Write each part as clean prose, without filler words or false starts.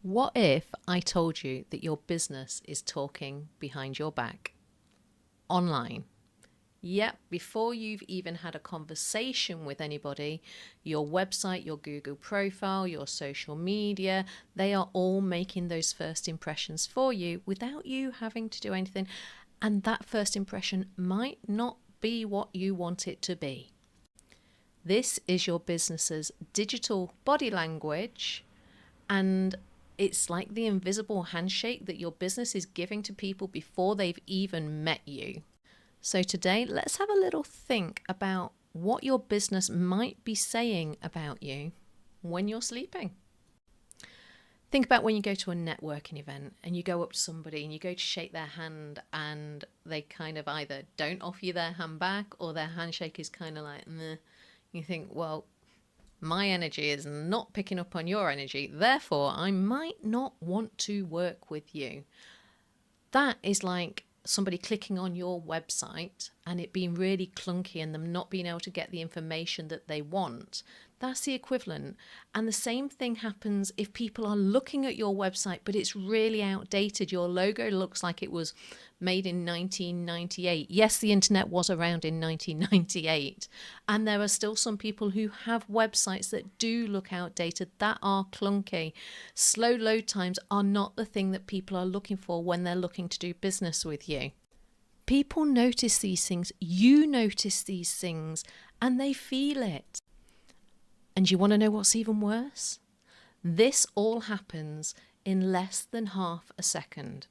What if I told you that your business is talking behind your back online? Yep, before you've even had a conversation with anybody, your website, your Google profile, your social media, they are all making those first impressions for you without you having to do anything. And that first impression might not be what you want it to be. This is your business's digital body language, and it's like the invisible handshake that your business is giving to people before they've even met you. So today, let's have a little think about what your business might be saying about you when you're sleeping. Think about when you go to a networking event and you go up to somebody and you go to shake their hand and they kind of either don't offer you their hand back or their handshake is kind of like, meh. You think, well, my energy is not picking up on your energy, therefore I might not want to work with you. That is like somebody clicking on your website and it being really clunky and them not being able to get the information that they want. That's the equivalent. And the same thing happens if people are looking at your website, but it's really outdated. Your logo looks like it was made in 1998. Yes, the internet was around in 1998. And there are still some people who have websites that do look outdated, that are clunky. Slow load times are not the thing that people are looking for when they're looking to do business with you. People notice these things, you notice these things, and they feel it. And you want to know what's even worse? This all happens in less than half a second.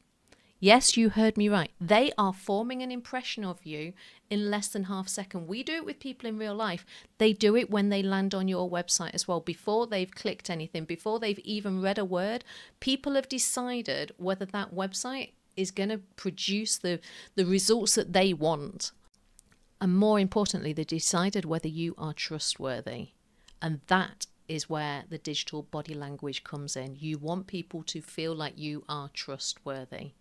Yes, you heard me right. They are forming an impression of you in less than half a second. We do it with people in real life. They do it when they land on your website as well. Before they've clicked anything, before they've even read a word, people have decided whether that website is going to produce the results that they want. And more importantly, they decided whether you are trustworthy. And that is where the digital body language comes in. You want people to feel like you are trustworthy.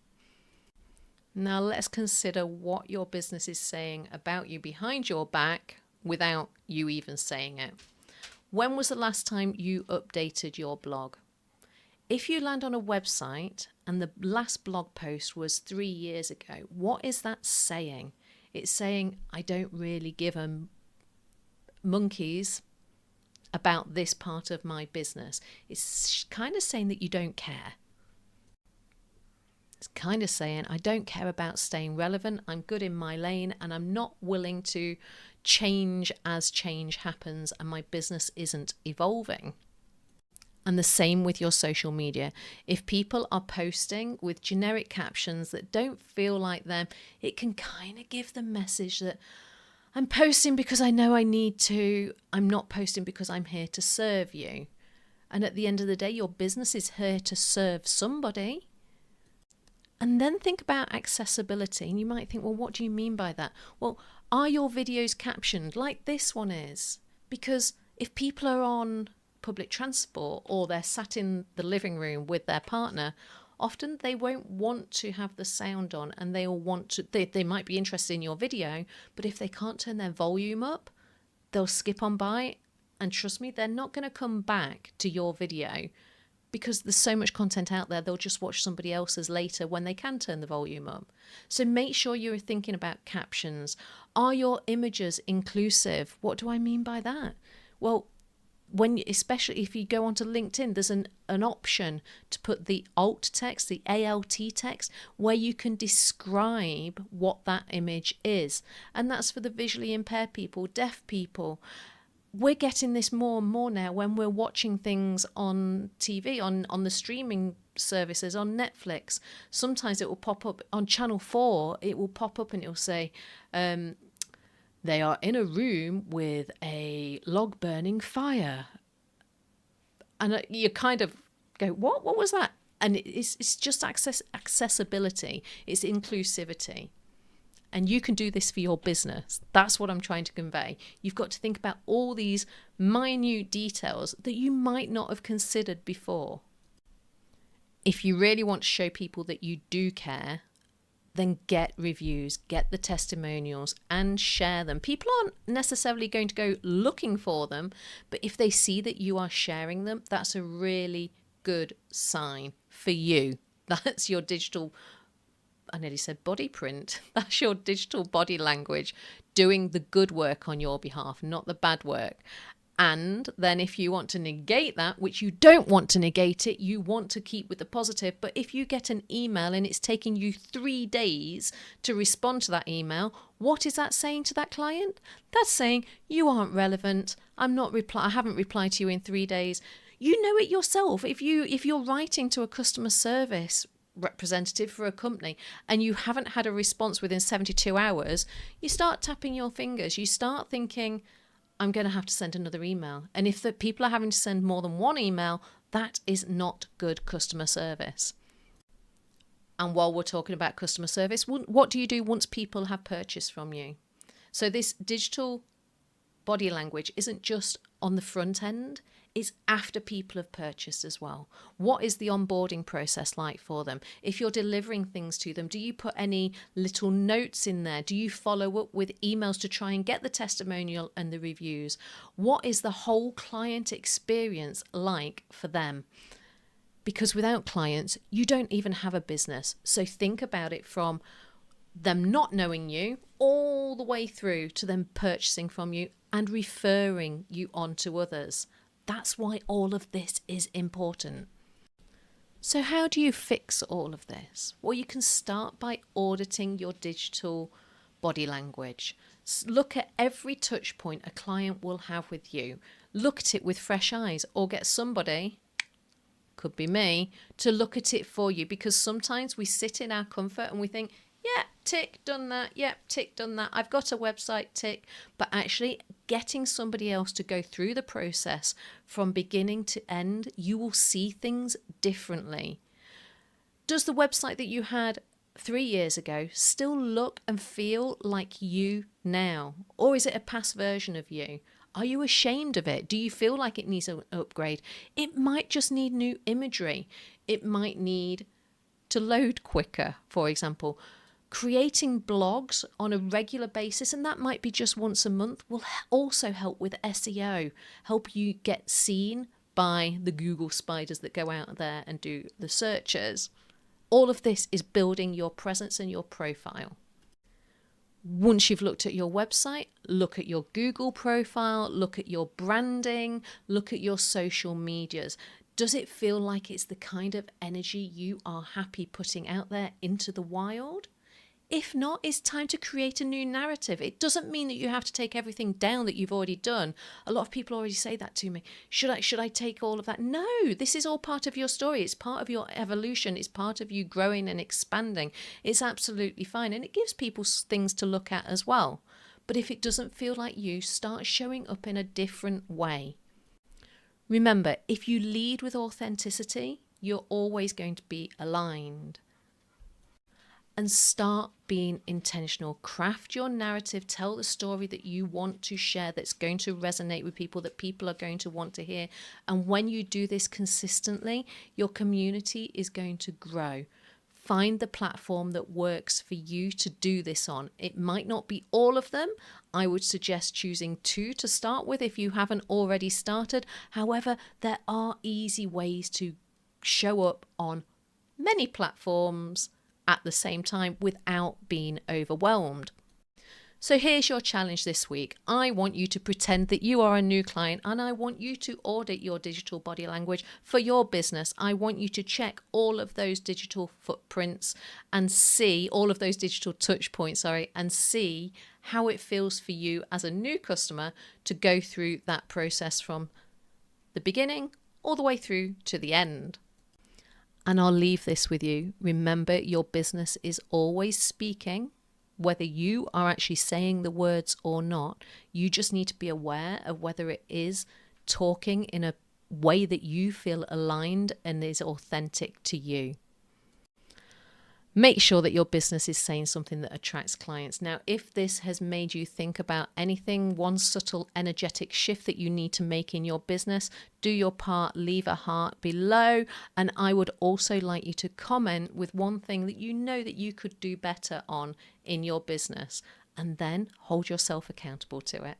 Now let's consider what your business is saying about you behind your back without you even saying it. When was the last time you updated your blog? If you land on a website and the last blog post was 3 years ago, what is that saying? It's saying, I don't really give a monkeys about this part of my business. It's kind of saying that you don't care. It's kind of saying, I don't care about staying relevant. I'm good in my lane and I'm not willing to change as change happens and my business isn't evolving. And the same with your social media. If people are posting with generic captions that don't feel like them, it can kind of give the message that I'm posting because I know I need to. I'm not posting because I'm here to serve you. And at the end of the day, your business is here to serve somebody. And then think about accessibility. And you might think, well, what do you mean by that? Well, are your videos captioned like this one is? Because if people are on public transport or they're sat in the living room with their partner, often they won't want to have the sound on and they'll want to, they might be interested in your video, but if they can't turn their volume up, they'll skip on by. And trust me, they're not going to come back to your video because there's so much content out there, they'll just watch somebody else's later when they can turn the volume up. So make sure you're thinking about captions. Are your images inclusive? What do I mean by that? Well, especially if you go onto LinkedIn, there's an option to put the alt text, the ALT text, where you can describe what that image is. And that's for the visually impaired people, deaf people. We're getting this more and more now when we're watching things on TV, on the streaming services, on Netflix. Sometimes it will pop up on Channel 4, it will pop up and it will say, they are in a room with a log burning fire. And you kind of go, what? What was that? And it's just accessibility. It's inclusivity. And you can do this for your business. That's what I'm trying to convey. You've got to think about all these minute details that you might not have considered before. If you really want to show people that you do care, then get reviews, get the testimonials and share them. People aren't necessarily going to go looking for them, but if they see that you are sharing them, that's a really good sign for you. That's your digital, I nearly said body print. That's your digital body language doing the good work on your behalf, not the bad work. And then if you want to negate that, which you don't want to negate it, you want to keep with the positive. But if you get an email and it's taking you 3 days to respond to that email, what is that saying to that client? That's saying you aren't relevant. I haven't replied to you in 3 days. You know it yourself. If you're writing to a customer service representative for a company and you haven't had a response within 72 hours, you start tapping your fingers. You start thinking, I'm going to have to send another email. And if the people are having to send more than one email, that is not good customer service. And while we're talking about customer service, what do you do once people have purchased from you? So this digital body language isn't just on the front end, it's after people have purchased as well. What is the onboarding process like for them? If you're delivering things to them, do you put any little notes in there? Do you follow up with emails to try and get the testimonial and the reviews? What is the whole client experience like for them? Because without clients, you don't even have a business. So think about it from them not knowing you all the way through to them purchasing from you and referring you on to others. That's why all of this is important. So how do you fix all of this? Well, you can start by auditing your digital body language. Look at every touch point a client will have with you. Look at it with fresh eyes, or get somebody, could be me, to look at it for you, because sometimes we sit in our comfort and we think, yeah, tick, done that. Yep, tick, done that. I've got a website, tick. But actually getting somebody else to go through the process from beginning to end, you will see things differently. Does the website that you had 3 years ago still look and feel like you now? Or is it a past version of you? Are you ashamed of it? Do you feel like it needs an upgrade? It might just need new imagery. It might need to load quicker, for example. Creating blogs on a regular basis, and that might be just once a month, will also help with SEO, help you get seen by the Google spiders that go out there and do the searches. All of this is building your presence and your profile. Once you've looked at your website, look at your Google profile, look at your branding, look at your social medias. Does it feel like it's the kind of energy you are happy putting out there into the wild? If not, it's time to create a new narrative. It doesn't mean that you have to take everything down that you've already done. A lot of people already say that to me. Should I take all of that? No, this is all part of your story. It's part of your evolution. It's part of you growing and expanding. It's absolutely fine. And it gives people things to look at as well. But if it doesn't feel like you, start showing up in a different way. Remember, if you lead with authenticity, you're always going to be aligned. And start being intentional. Craft your narrative. Tell the story that you want to share, that's going to resonate with people, that people are going to want to hear. And when you do this consistently, your community is going to grow. Find the platform that works for you to do this on. It might not be all of them. I would suggest choosing 2 to start with if you haven't already started. However, there are easy ways to show up on many platforms at the same time without being overwhelmed. So here's your challenge this week. I want you to pretend that you are a new client, and I want you to audit your digital body language for your business. I want you to check all of those digital footprints and see all of those digital touch points, and see how it feels for you as a new customer to go through that process from the beginning all the way through to the end. And I'll leave this with you. Remember, your business is always speaking, whether you are actually saying the words or not. You just need to be aware of whether it is talking in a way that you feel aligned and is authentic to you. Make sure that your business is saying something that attracts clients. Now, if this has made you think about anything, one subtle energetic shift that you need to make in your business, do your part, leave a heart below. And I would also like you to comment with one thing that you know that you could do better on in your business, and then hold yourself accountable to it.